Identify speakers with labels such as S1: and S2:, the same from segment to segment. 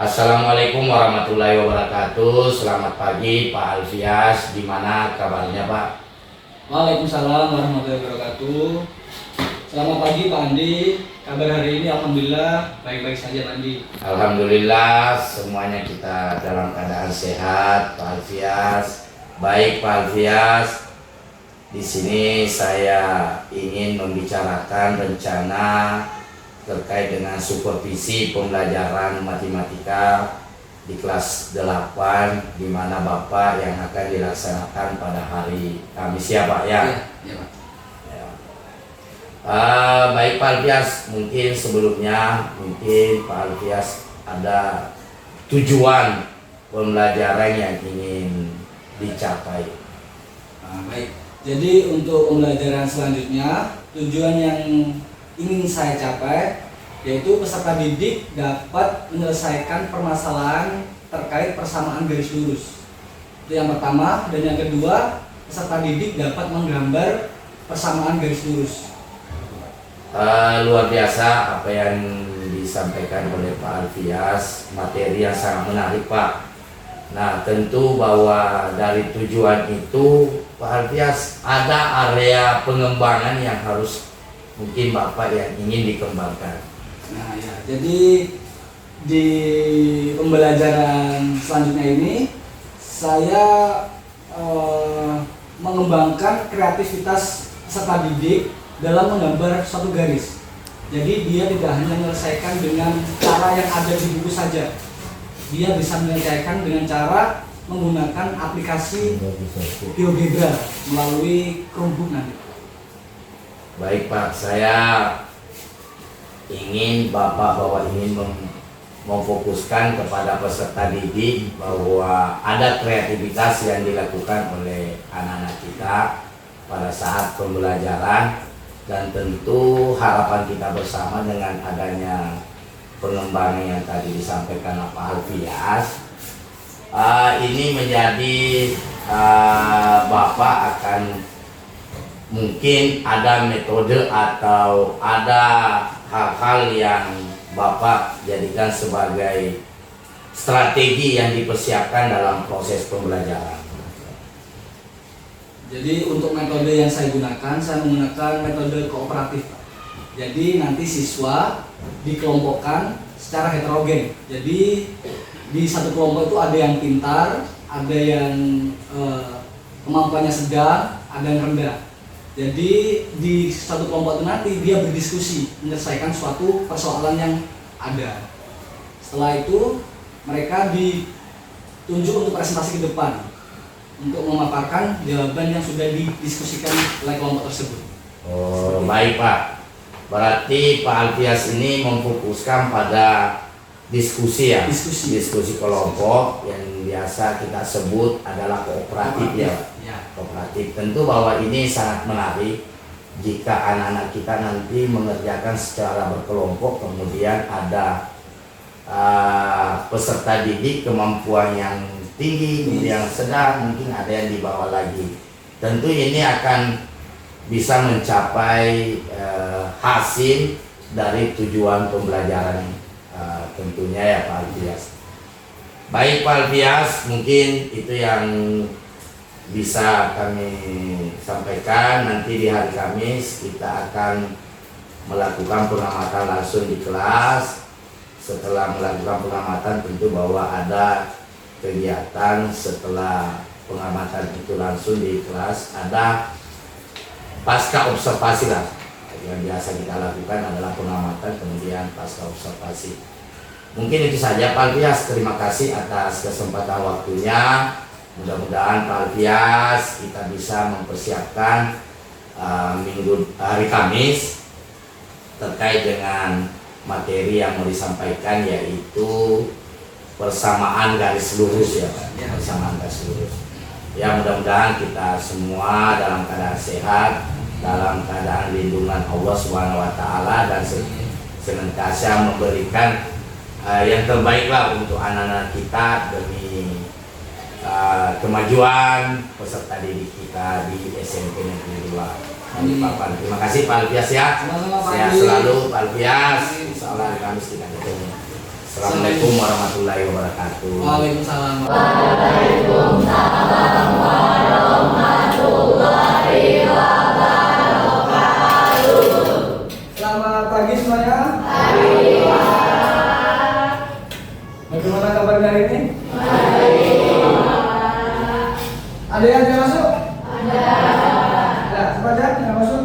S1: Assalamualaikum warahmatullahi wabarakatuh. Selamat pagi Pak Alfias. Gimana kabarnya Pak?
S2: Waalaikumsalam warahmatullahi wabarakatuh. Selamat pagi Pak Andi. Kabar hari ini alhamdulillah baik-baik saja Pak Andi.
S1: Alhamdulillah semuanya kita dalam keadaan sehat Pak Alfias. Baik Pak Alfias. Di sini saya ingin membicarakan rencana terkait dengan supervisi pembelajaran matematika di kelas 8, di mana Bapak yang akan dilaksanakan pada hari Kamis ya Pak ya.
S2: Iya Pak.
S1: Ya. Baik Pak Alfias, mungkin sebelumnya Pak Alfias ada tujuan pembelajaran yang ingin dicapai.
S2: Baik. Jadi untuk pembelajaran selanjutnya tujuan yang ingin saya capai yaitu peserta didik dapat menyelesaikan permasalahan terkait persamaan garis lurus. Itu yang pertama, dan yang kedua peserta didik dapat menggambar persamaan garis lurus.
S1: Luar biasa apa yang disampaikan oleh Pak Alfias, materi yang sangat menarik Pak. Nah tentu bahwa dari tujuan itu Pak Alfias ada area pengembangan yang harus mungkin Bapak yang ingin dikembangkan.
S2: Nah ya, jadi di pembelajaran selanjutnya ini saya mengembangkan kreativitas peserta didik dalam menggambar suatu garis. Jadi dia tidak hanya menyelesaikan dengan cara yang ada di buku saja. Dia bisa menyelesaikan dengan cara menggunakan aplikasi GeoGebra melalui Chromebook nanti.
S1: Baik Pak, saya ingin Bapak ingin memfokuskan kepada peserta didik bahwa ada kreativitas yang dilakukan oleh anak-anak kita pada saat pembelajaran, dan tentu harapan kita bersama dengan adanya pengembangan yang tadi disampaikan Pak Alfias, ini menjadi Bapak akan mungkin ada metode atau ada hal-hal yang Bapak jadikan sebagai strategi yang dipersiapkan dalam proses pembelajaran.
S2: Jadi untuk metode yang saya menggunakan metode kooperatif. Jadi nanti siswa dikelompokkan secara heterogen. Jadi di satu kelompok itu ada yang pintar, ada yang kemampuannya sedang, ada yang rendah. Jadi di satu kelompok itu nanti dia berdiskusi menyelesaikan suatu persoalan yang ada. Setelah itu mereka ditunjuk untuk presentasi ke depan untuk memaparkan jawaban yang sudah didiskusikan oleh kelompok tersebut.
S1: Oh, baik Pak. Berarti Pak Alfias ini memfokuskan pada diskusi ya. Diskusi kelompok yang biasa kita sebut adalah kooperatif ya. Kooperatif. Tentu bahwa ini sangat menarik jika anak-anak kita nanti mengerjakan secara berkelompok, kemudian ada peserta didik kemampuan yang tinggi, kemudian yang sedang, mungkin ada yang di bawah lagi. Tentu ini akan bisa mencapai hasil dari tujuan pembelajaran tentunya ya Pak Alfias. Baik Pak Alfias, mungkin itu yang bisa kami sampaikan. Nanti di hari Kamis kita akan melakukan pengamatan langsung di kelas. Setelah melakukan pengamatan tentu bahwa ada kegiatan setelah pengamatan itu langsung di kelas, ada pasca observasi lah. Yang biasa kita lakukan adalah pengamatan kemudian pasca observasi. Mungkin itu saja Pak Alfias, terima kasih atas kesempatan waktunya. Mudah-mudahan Pak Alfias kita bisa mempersiapkan hari Kamis terkait dengan materi yang mau disampaikan, yaitu persamaan garis lurus ya Pak. Persamaan garis lurus. Ya mudah-mudahan kita semua dalam keadaan sehat, dalam keadaan lindungan Allah Subhanahu wa taala, dan senantiasa memberikan yang terbaik lah untuk anak-anak kita demi kemajuan peserta didik kita di SMP Negeri 2 Balikpapan. Terima kasih Pak Alfias ya.
S2: Sama-sama Pak
S1: Sehat
S2: Andi.
S1: selalu Pak Alfias. Insya Allah hari Kamis kita ketemu. Assalamualaikum warahmatullahi wabarakatuh.
S2: Waalaikumsalam. Selamat pagi semuanya. Bagaimana kabarnya hari ini? Ada yang tidak masuk? Ada. Siapa aja yang nggak masuk?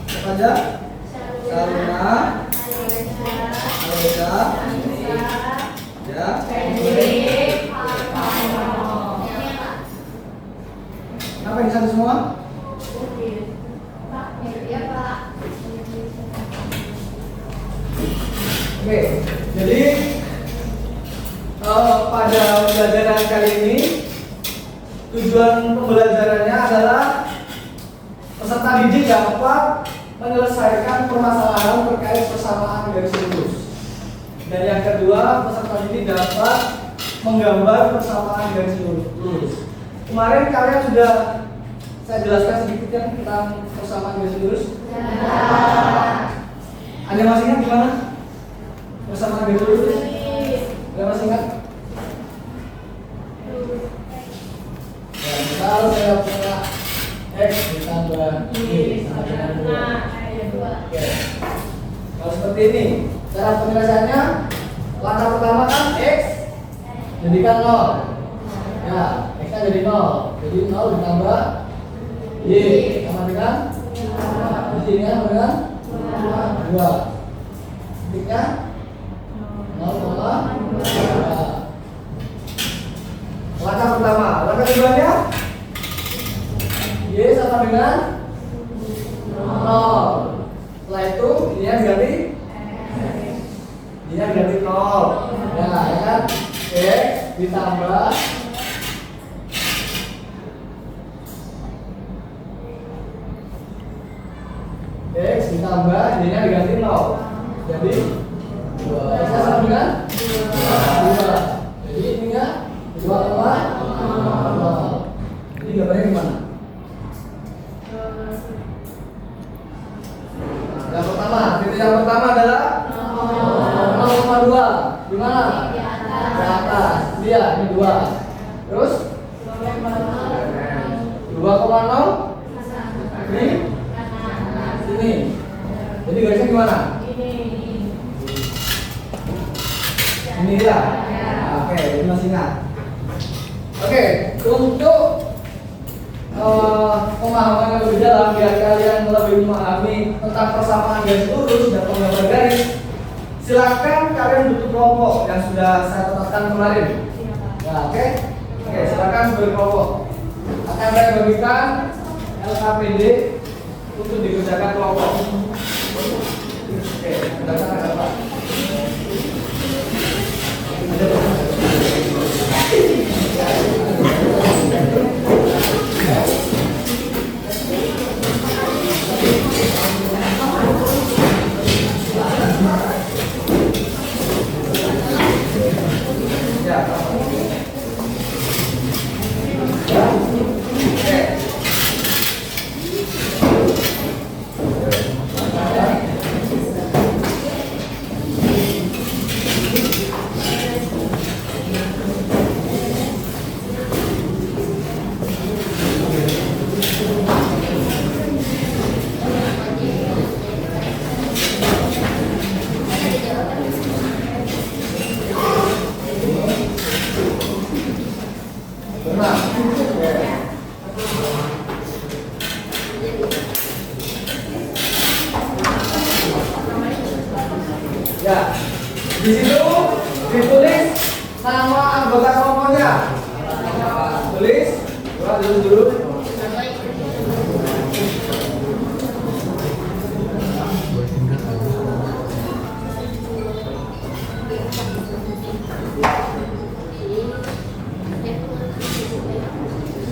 S2: Siapa aja? Saruna, Alisa, ya. Kenapa yang satu semua? Oke, jadi pada pembelajaran kali ini tujuan pembelajarannya adalah peserta didik dapat menyelesaikan permasalahan terkait persamaan garis lurus. Dan yang kedua, peserta didik dapat menggambar persamaan garis lurus. Kemarin kalian sudah saya jelaskan sedikit ya tentang persamaan garis lurus. Ada masih ingat gimana? Persamaan garis lurus? Ada masih ingat? Ya, kalau saya punya X ditambah Y sama dengan 2. Oke. Kalau seperti ini, cara penyelesaiannya langkah pertama kan X jadikan 0. Ya, X nya jadi 0. Jadi 0 ditambah Y sama dengan Y nya sama dengan 2. Titiknya 0,2. Langkah pertama. Langkah keduanya Y sama dengan 0. Setelah itu Y nya ganti Y nya ganti 0. Nah, ya kan? X ditambah X ditambah Y nya diganti 0. Jadi 2. X sama dengan 2. Jadi ininya 2,0. Jadi gambarnya gimana? Yang pertama, titik yang pertama adalah 0,2. Di mana? Di atas. Dia ini 2. Terus 2,0 di sini. Jadi garisnya gimana? Ini ya. Oke, ini masih ingat. Oke, untuk pemahaman yang lebih dalam biar kalian lebih memahami tentang persamaan garis lurus dan penggambar garis, silakan kalian bentuk kelompok yang sudah saya tetapkan kemarin. Nah, oke, silakan berkelompok. Akan saya bagikan LKPD untuk dikerjakan kelompok. Oke, kerjakan apa? Ya, di situ ditulis nama anggota kelompoknya. Tulis, tulis dulu.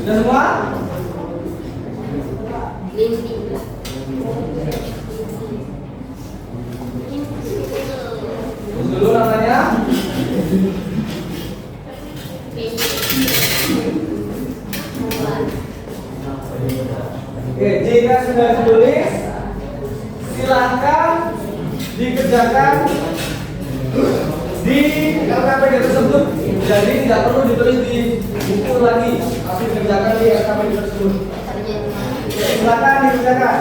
S2: Sudah semua? Tulis dulu namanya. sudah ditulis, silahkan dikerjakan di RKPD tersebut. Jadi tidak perlu ditulis di buku lagi, tapi dikerjakan di RKPD tersebut. Silakan dikerjakan.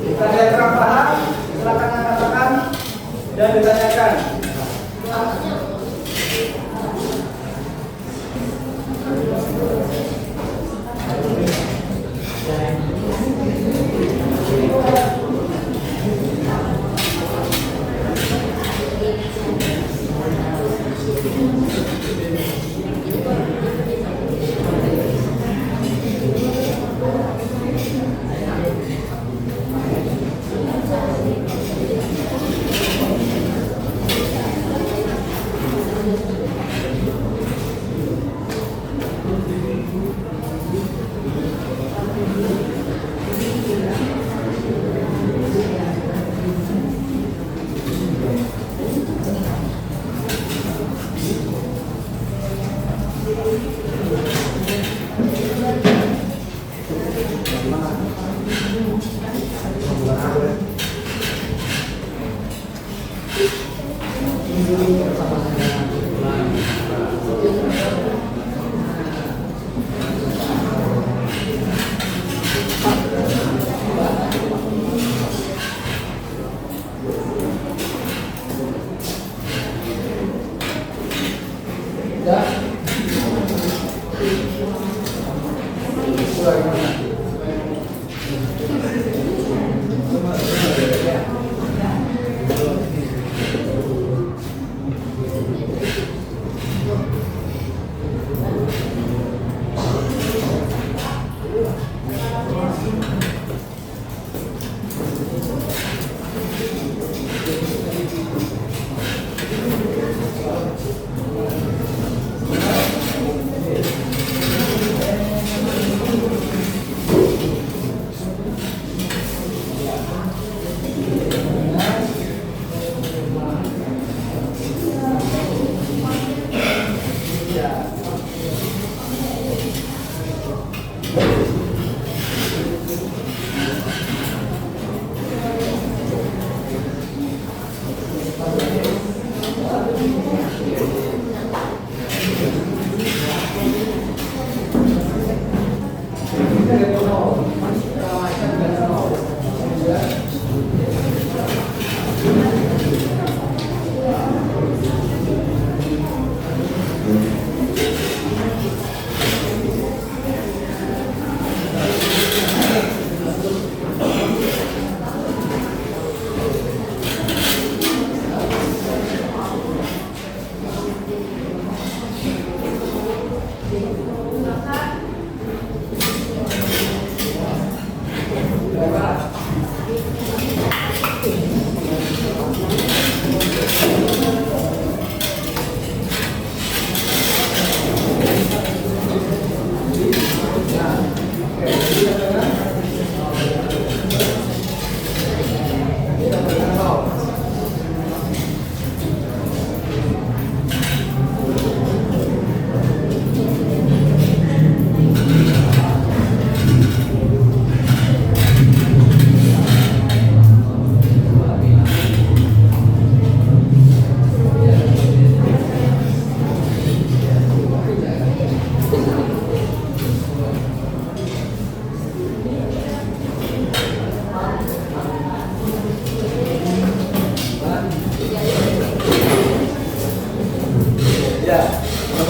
S2: Jika ada yang kurang paham, silakan katakan dan ditanyakan.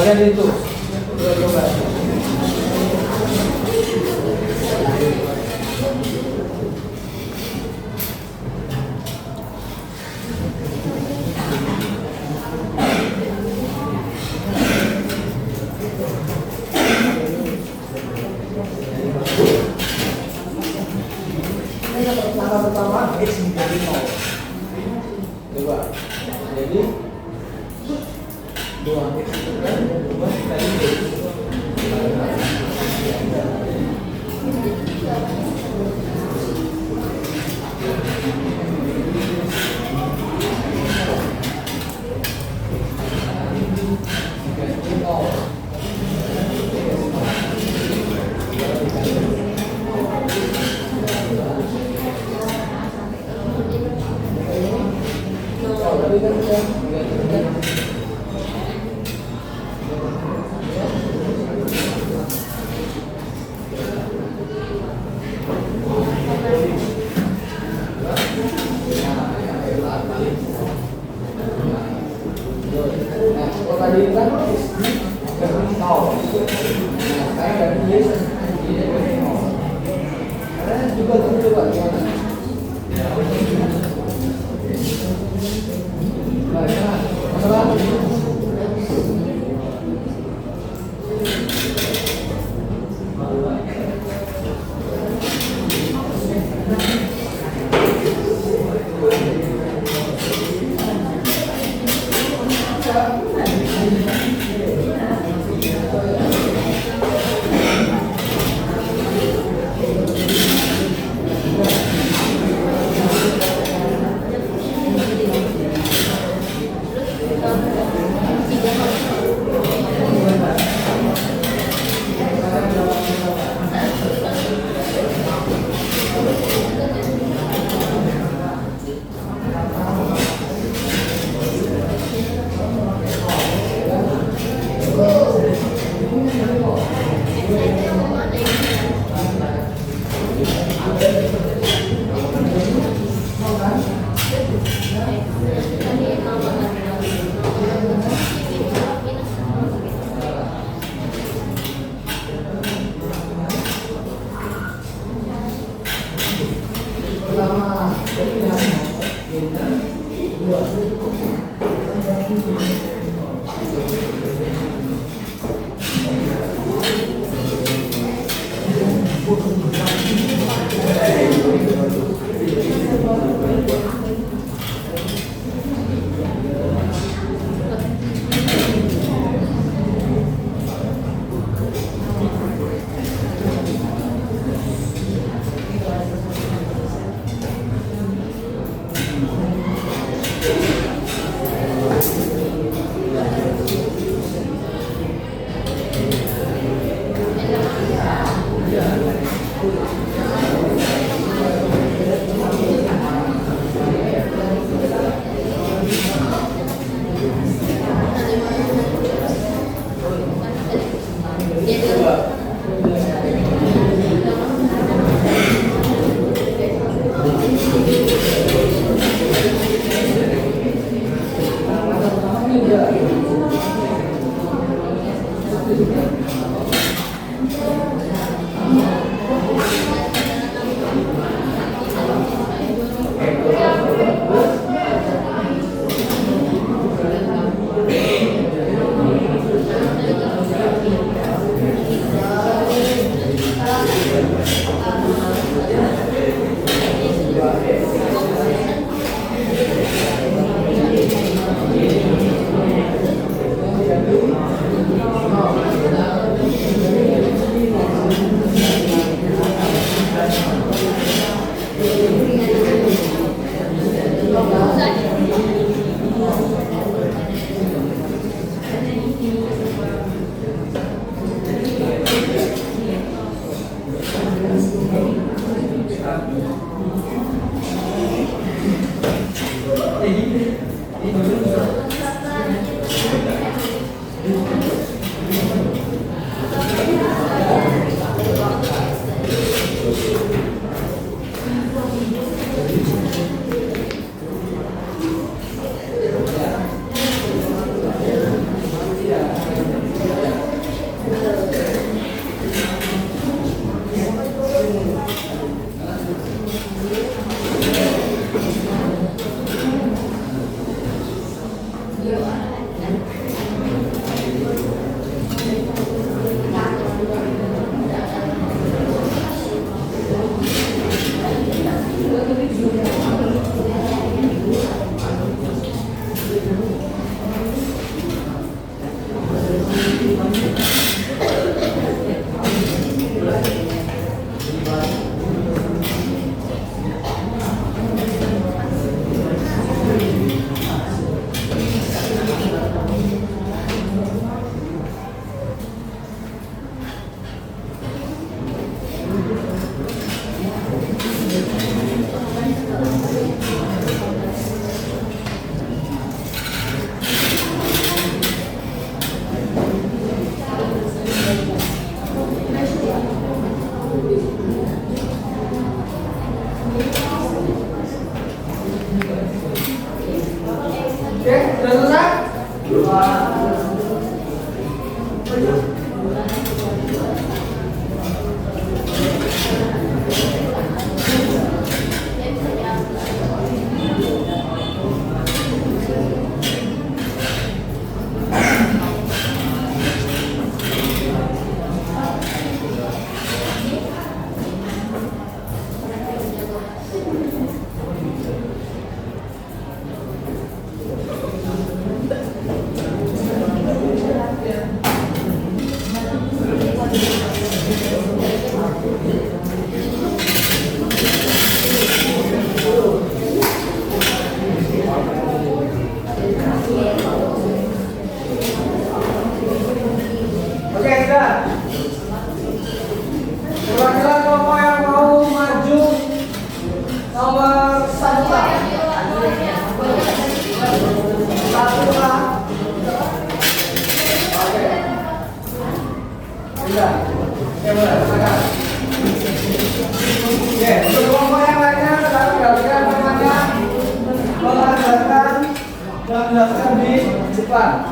S3: Kalian itu coba. Langkah pertama X menjadi 0. Coba. Jadi 2X itu kan berubah dari Oke, sudah. Perwakilan kelompok yang mau maju nomor 1 Pak. 1 Pak. Oke. Sudah. Oke, boleh. Silakan. Oke, untuk kelompok yang lainnya kami berikan namanya mengandalkan di depan.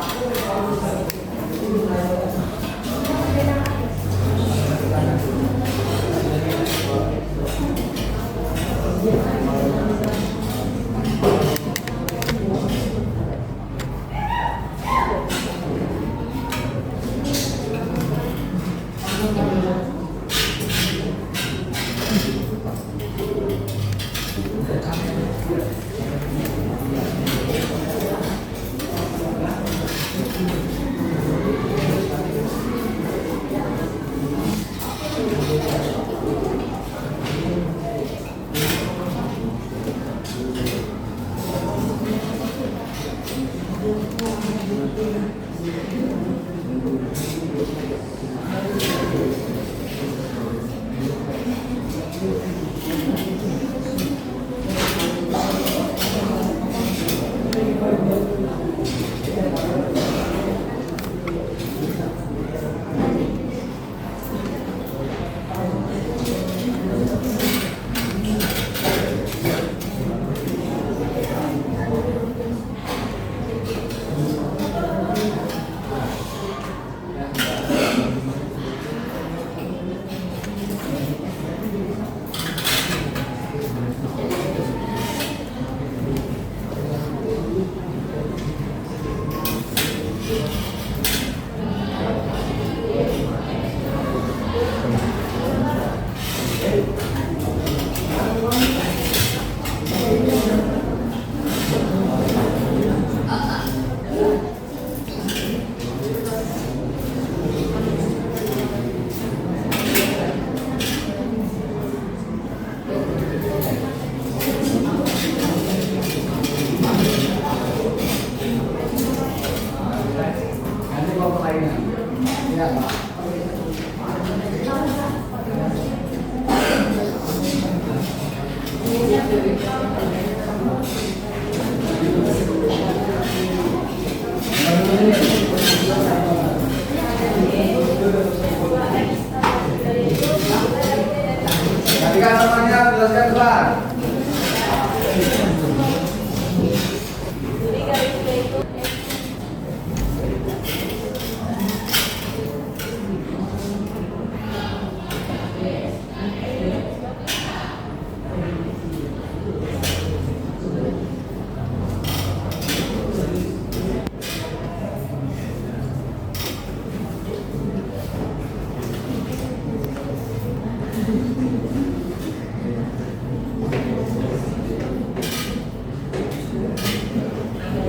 S3: Ketika namanya jelaskan keluar.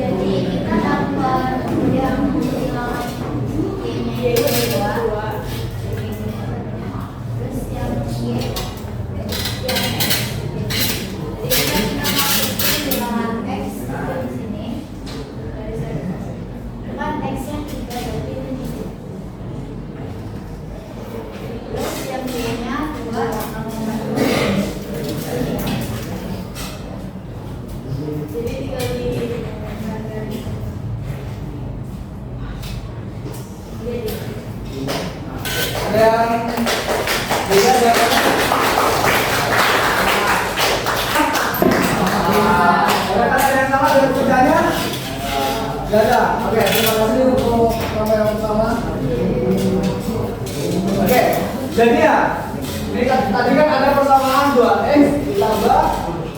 S4: Jadi kita dapat yang Y dua, terus yang Y, yang X. Jadi kita masukin dengan X di sini, dengan X yang 3 berarti ini. Terus yang Y-nya 2. Jadi tinggal di
S3: Ada yang beda siapa? Ada yang sama dengan kerjanya?
S2: Gak ada. Oke, terima kasih untuk nama yang pertama. Oke, jadi ya, ini tadi kan ada persamaan 2x ditambah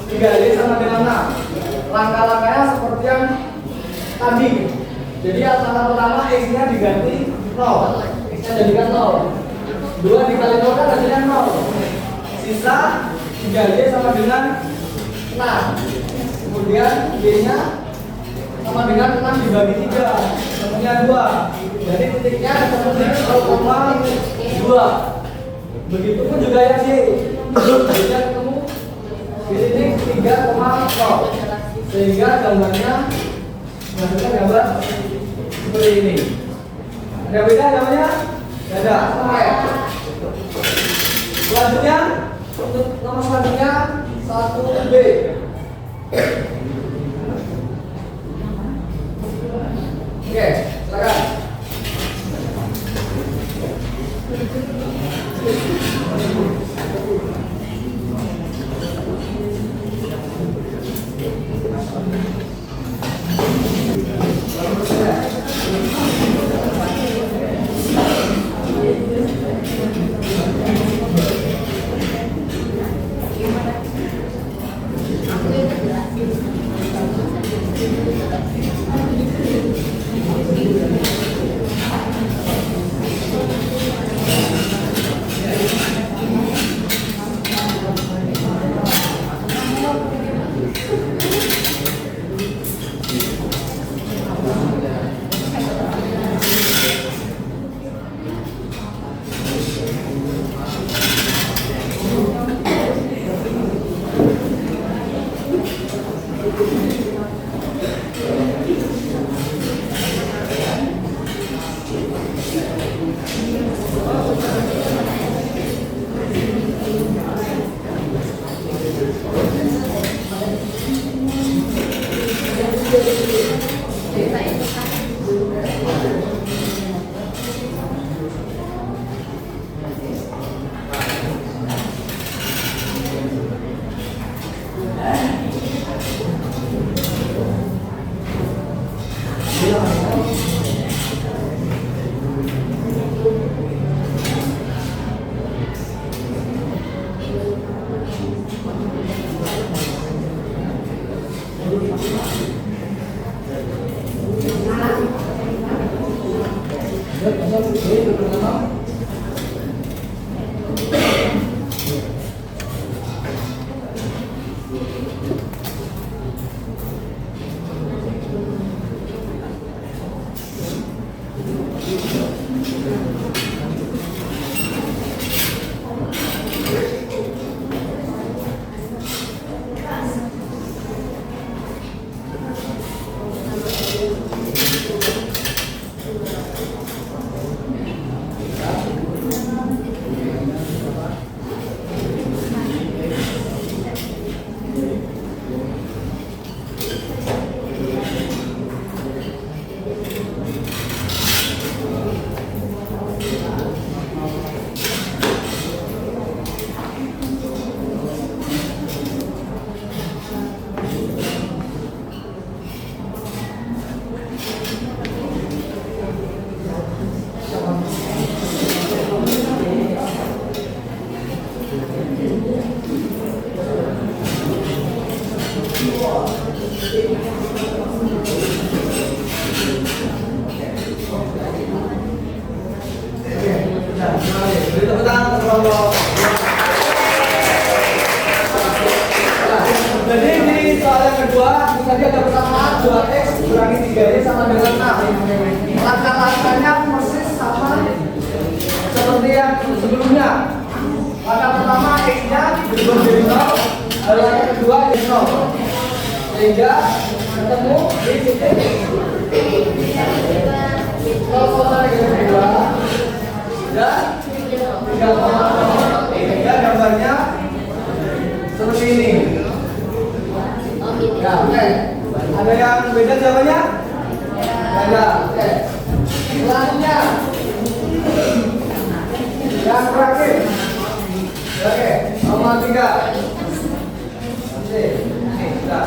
S2: 3y sama dengan 6. Langkah-langkahnya seperti yang tadi. Jadi langkah pertama x-nya diganti 0. X-nya jadikan 0. 2 dikali 0 kan hasilnya 0. Sisa 3y sama dengan 6. Kemudian y-nya sama dengan 6 dibagi 3, ketemunya 2. Jadi titiknya ketemu di 0,2. Begitupun juga yang y. Jadi ketemu di titik 3,0. Sehingga gambarnya menghasilkan gambar seperti ini. Ada beda namanya? Tidak ada. Oke. Selanjutnya untuk nomor selanjutnya 1B. Oke, silakan. Jadi di soal yang kedua tadi ada persamaan 2x kurangi 3y sama dengan 6. Langkah-langkahnya persis sama seperti yang sebelumnya. Langkah pertama x-nya berubah menjadi 0, langkah kedua jadi 0. Sehingga ketemu di titik 0,2 dan 3,0. Sehingga gambarnya seperti ini. Ya, oke. Ada yang beda jawabannya? Ada. Oke. Selanjutnya yang terakhir. Oke, nomor 3. Oke, ini sudah.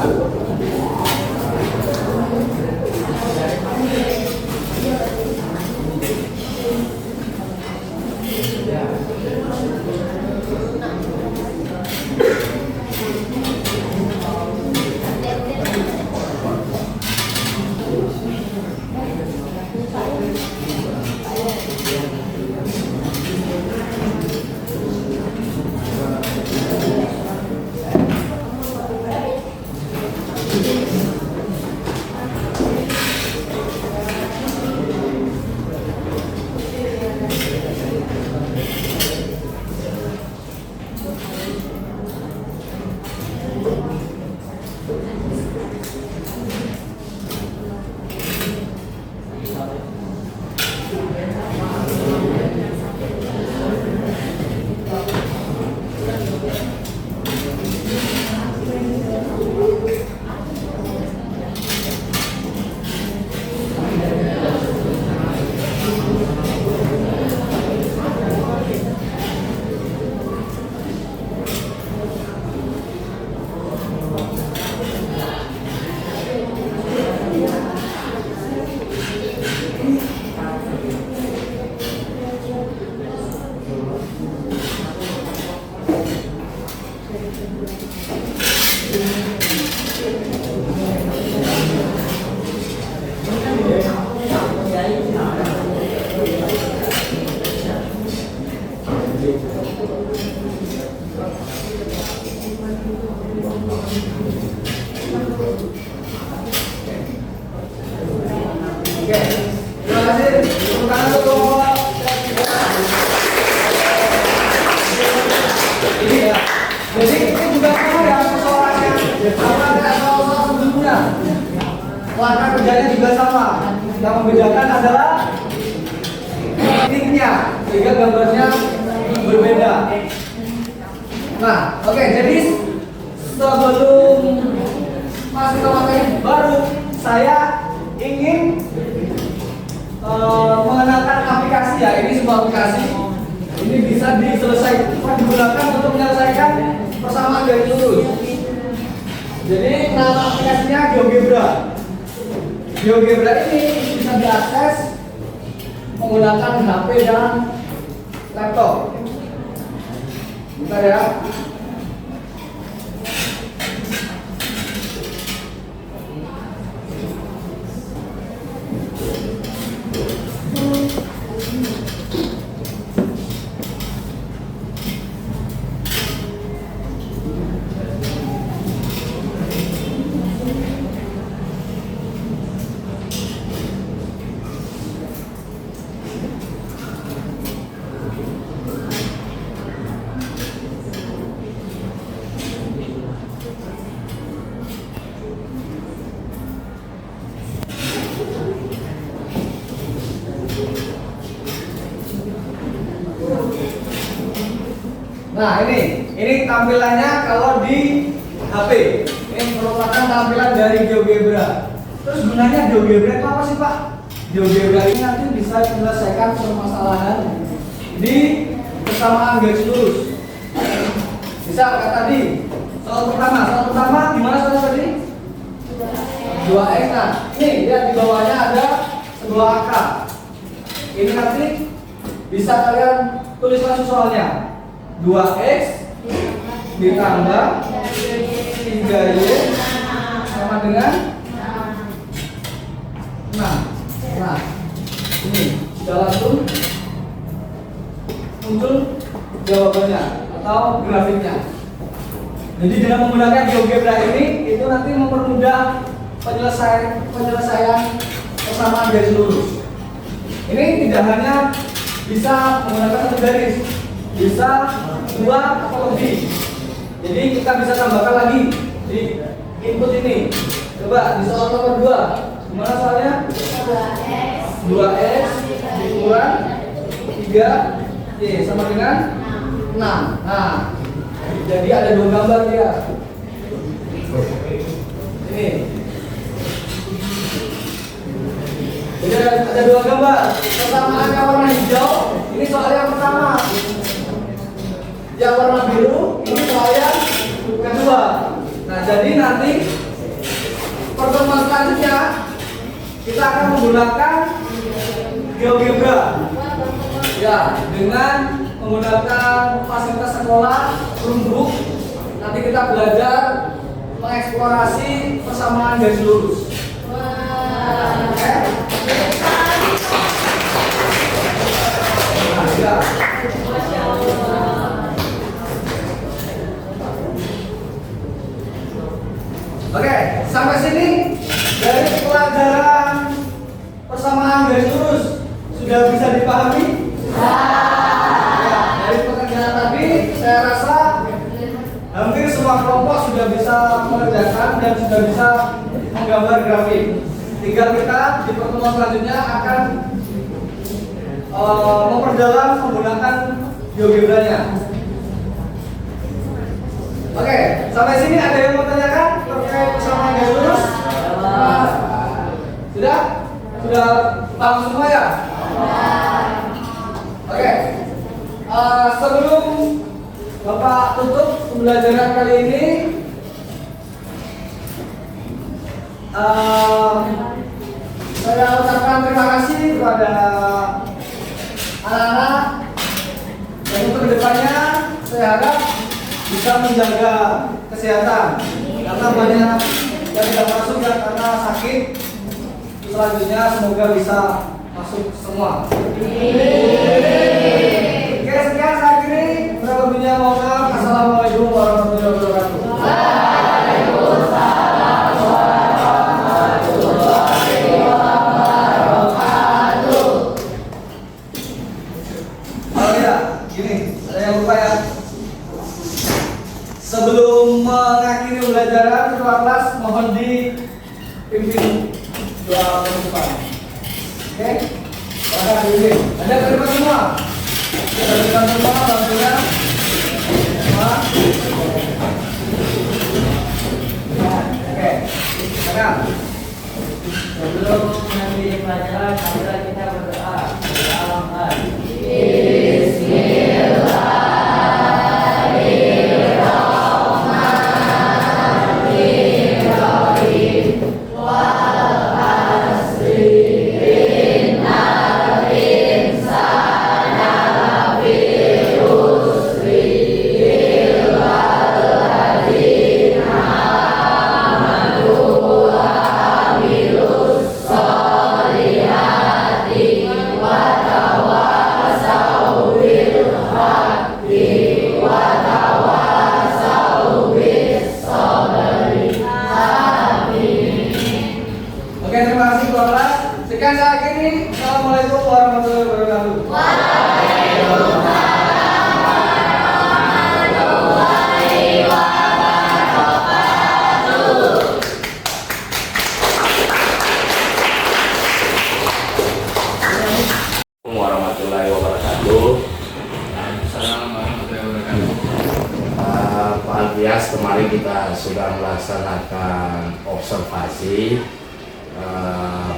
S3: Oke, terima kasih. Tepuk tangan untuk kelompok ini ya. Jadi ini juga sama ya persoalannya. Sama ada soal-soal sebelumnya. Warna kerjanya juga sama. Yang membedakan adalah titiknya, sehingga gambarnya berbeda. Nah, oke, jadi sebelum masuk ke materi baru, saya ingin mengenalkan aplikasi ya. Ini sebuah aplikasi. Ini bisa digunakan untuk menyelesaikan persamaan garis lurus. Jadi nama aplikasinya GeoGebra. GeoGebra ini bisa diakses menggunakan HP dan laptop. Bentar ya. Nah ini tampilannya kalau di HP. Ini merupakan tampilan dari GeoGebra. Terus gunanya GeoGebra itu apa sih Pak? GeoGebra ini nanti bisa menyelesaikan permasalahan di persamaan garis lurus. Bisa kayak tadi. Soal pertama gimana soal tadi? 2x. Nah, ini lihat di bawahnya ada sebuah angka. Ini nanti bisa kalian tulis langsung soalnya. 2x ditambah 3y sama dengan 6. Nah, ini sudah langsung muncul jawabannya atau grafiknya. Jadi dengan menggunakan GeoGebra ini itu nanti mempermudah penyelesaian persamaan garis lurus. Ini tidak hanya bisa menggunakan satu garis, bisa 2 atau lebih. Jadi kita bisa tambahkan lagi di input ini. Coba di soal nomor 2. Gimana soalnya? 2x dikurang 3y sama dengan 6. Nah, jadi ada 2 gambar dia. Ini. Jadi ada 2 gambar. Persamaannya warna hijau. Ini soal yang pertama. Yang warna biru ini soal yang kedua. Nah, jadi nanti pertemuan selanjutnya kita akan menggunakan GeoGebra. Ya, dengan menggunakan fasilitas sekolah Chromebook. Nanti kita belajar mengeksplorasi persamaan garis lurus. Oke. Nah, ya. Oke, sampai sini dari pelajaran persamaan garis lurus sudah bisa dipahami? Ya, dari pekerjaan tadi saya rasa hampir semua kelompok sudah bisa mengerjakan dan sudah bisa menggambar grafik. Tinggal kita di pertemuan selanjutnya akan memperdalam menggunakan GeoGebra-nya. Oke, sampai sini ada yang mau tanyakan terkait persamaan garis lurus? Sudah? Sudah paham semua ya? Oke. Sebelum Bapak tutup pembelajaran kali ini, saya ucapkan terima kasih kepada anak-anak, dan untuk kedepannya saya harap bisa menjaga kesehatan karena banyak yang tidak masuk ya karena sakit. Selanjutnya semoga bisa masuk semua. Oke, sekian saya akhiri. Kurang lebihnya mohon maaf. Assalamualaikum warahmatullahi wabarakatuh. Waalaikumsalam warahmatullahi wabarakatuh. pimpin doa penutupan. Oke? Silakan pimpin. Ada kalimat semua? Ada kalimat semua, Alhamdulillah. Semua? Oke. Silakan.
S5: Sebelum mengambil pelajaran, marilah kita berdoa. Alhamdulillah.
S3: Oke, terima kasih keluarga. Sekian saya akhiri. Assalamualaikum warahmatullahi wabarakatuh.
S1: Assalamualaikum warahmatullahi wabarakatuh. Pak Alfias, kemarin kita sudah melaksanakan observasi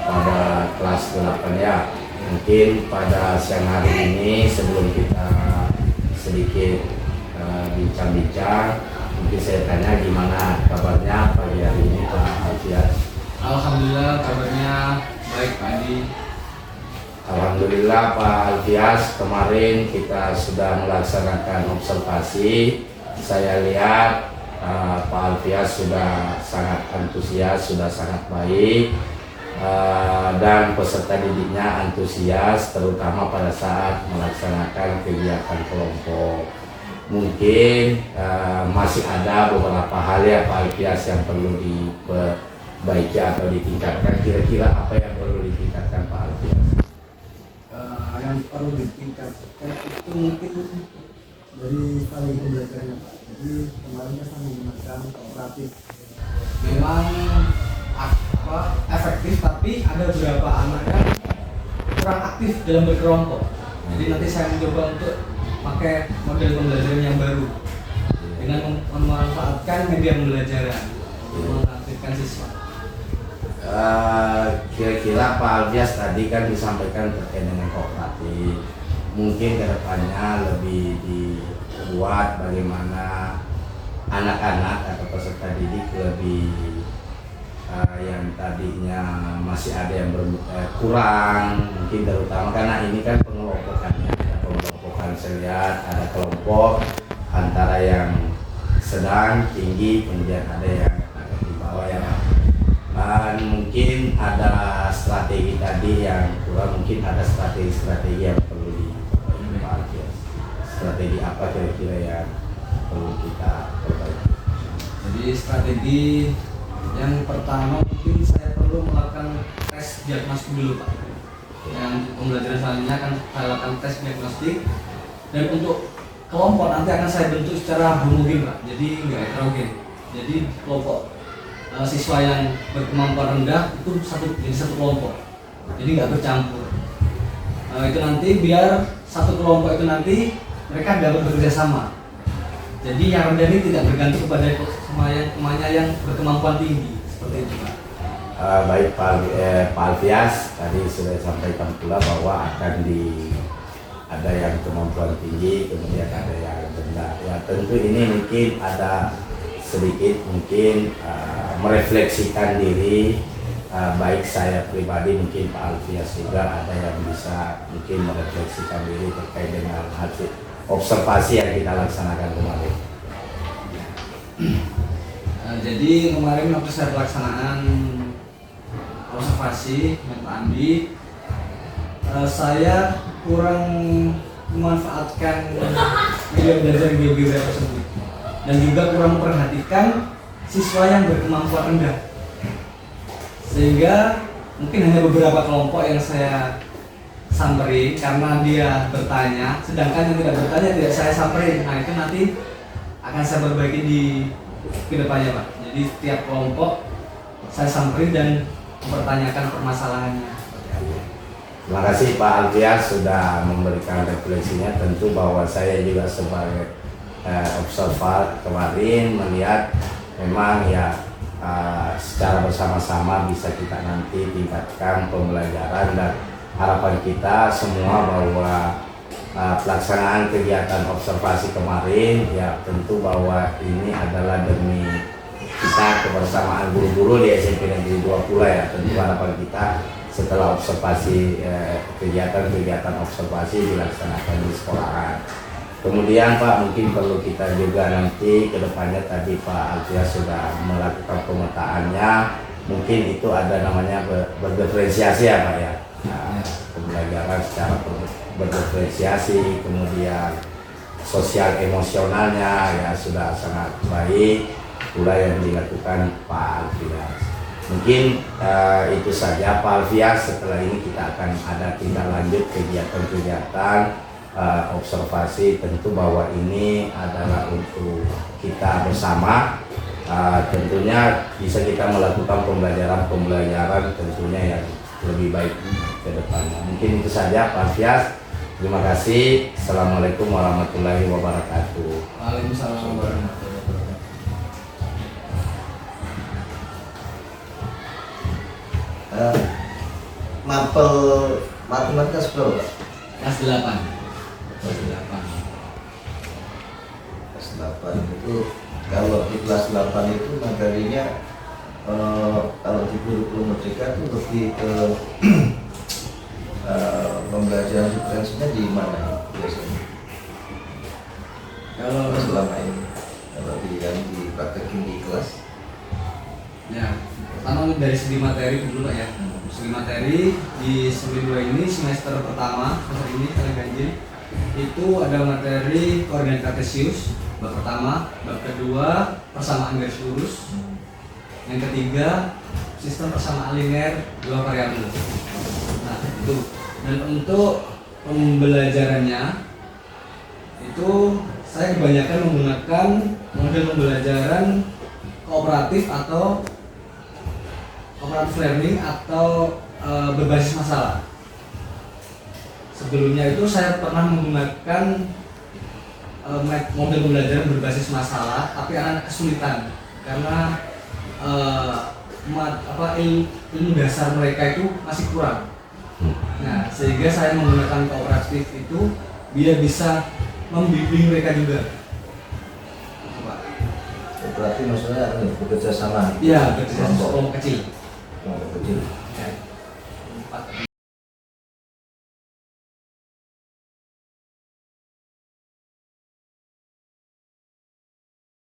S1: pada kelas 8 ya. Mungkin pada siang hari ini sebelum kita sedikit bincang-bincang, mungkin saya tanya gimana kabarnya pagi hari ini Pak Alfias.
S2: Alhamdulillah kabarnya baik Pak Adi.
S1: Alhamdulillah Pak Alfias, kemarin kita sudah melaksanakan observasi. Saya lihat Pak Alfias sudah sangat antusias, sudah sangat baik, dan peserta didiknya antusias, terutama pada saat melaksanakan kegiatan kelompok. Mungkin masih ada beberapa hal ya Pak Alfias yang perlu diperbaiki atau ditingkatkan. Kira-kira apa yang perlu ditingkatkan Pak Alfias?
S6: Yang perlu ditingkatkan itu mungkin dari strategi pembelajarannya Pak. Jadi kemarin saya menggunakan kooperatif.
S2: Memang efektif, tapi ada beberapa anak yang kurang aktif dalam berkelompok. Jadi nanti saya mencoba untuk pakai model pembelajaran yang baru dengan memanfaatkan media pembelajaran untuk mengaktifkan siswa.
S1: Kira-kira Pak Alfias tadi kan disampaikan terkait dengan kooperatif. Mungkin kedepannya lebih dibuat bagaimana anak-anak atau peserta didik lebih yang tadinya masih ada yang kurang, mungkin terutama karena ini kan pengelompokannya, ada pengelompokan, saya lihat ada kelompok antara yang sedang, tinggi, kemudian ada yang agak di bawah ya Pak. Dan mungkin ada strategi tadi yang kurang, mungkin ada strategi-strategi yang perlu diperbaiki. Strategi apa kira-kira yang perlu kita perbaiki?
S2: Jadi strategi yang pertama mungkin saya perlu melakukan tes diagnostik dulu Pak. Yang pembelajaran selanjutnya akan saya lakukan tes diagnostik, dan untuk kelompok nanti akan saya bentuk secara homogen Pak. Jadi nggak heterogen. Jadi kelompok siswa yang berkemampuan rendah itu jadi satu kelompok. Jadi nggak bercampur. Itu nanti biar satu kelompok itu nanti mereka dapat bekerja sama. Jadi yang rendah ini tidak bergantung kepada semuanya yang berkemampuan tinggi, seperti itu Pak.
S1: Baik Pak Alfias, tadi sudah disampaikan pula bahwa akan ada yang kemampuan tinggi, kemudian ada yang rendah. Ya tentu ini mungkin ada sedikit mungkin merefleksikan diri, baik saya pribadi, mungkin Pak Alfias juga ada yang bisa mungkin merefleksikan diri terkait dengan hasil observasi yang kita laksanakan kemarin.
S2: Jadi kemarin waktu saya pelaksanaan observasi dengan Pak Andi, saya kurang memanfaatkan media belajar geografi tersebut, dan juga kurang memperhatikan siswa yang berkemampuan rendah, sehingga mungkin hanya beberapa kelompok yang saya samperin karena dia bertanya, sedangkan yang tidak bertanya tidak saya samperin. Nah itu nanti akan saya perbaiki di kedepannya Pak. Jadi setiap kelompok saya samperin dan mempertanyakan permasalahannya.
S1: Terima kasih Pak Alfias sudah memberikan refleksinya. Tentu bahwa saya juga sebagai observer kemarin melihat memang ya secara bersama-sama bisa kita nanti tingkatkan pembelajaran, dan harapan kita semua bahwa pelaksanaan kegiatan observasi kemarin ya tentu bahwa ini adalah demi kita kebersamaan guru-guru di SMP Negeri 2 Pula ya. Tentu harapan kita setelah observasi kegiatan observasi dilaksanakan di sekolahan. Kemudian Pak, mungkin perlu kita juga nanti ke depannya, tadi Pak Alfias sudah melakukan pemetaannya, mungkin itu ada namanya berdiferensiasi ya Pak ya. Nah, pembelajaran secara berdiferensiasi, kemudian sosial emosionalnya ya sudah sangat baik pula yang dilakukan Pak Alfias. Mungkin itu saja Pak Alfias. Setelah ini kita akan ada tindak lanjut kegiatan-kegiatan observasi. Tentu bahwa ini adalah untuk kita bersama. Tentunya bisa kita melakukan pembelajaran tentunya yang lebih baik ke depannya. Mungkin itu saja Pak Alfias. Terima kasih. Assalamualaikum warahmatullahi wabarakatuh.
S2: Waalaikumsalam warahmatullahi wabarakatuh.
S7: Mapel matematika seberapa?
S2: Kelas 8. Kelas 8.
S7: Kelas 8 itu, kalau di kelas 8 itu materinya kalau di kurikulum merdeka itu lebih ke pembelajaran diferensinya di mana biasanya?
S2: Kalau
S7: Selama ini kalau yang dipraktekin di kelas.
S2: ya, pertama dari segi materi dulu Pak ya. Segi materi di semester 2 ini, semester pertama semester ini kalian ganjil itu ada materi koordinat kartesius bab pertama, bab kedua persamaan garis lurus, yang ketiga sistem persamaan linear dua variabel. Nah itu, dan untuk pembelajarannya itu saya kebanyakan menggunakan model pembelajaran kooperatif atau cooperative learning atau berbasis masalah. Sebelumnya itu saya pernah menggunakan model pembelajaran berbasis masalah, tapi anak kesulitan karena ilmu dasar mereka itu masih kurang. Nah, sehingga saya menggunakan kooperatif itu biar bisa membimbing mereka juga.
S7: Berarti maksudnya bekerja sama.
S2: Iya, bekerja sama kelompok kecil.
S7: Kelompok kecil.
S2: Ya. 4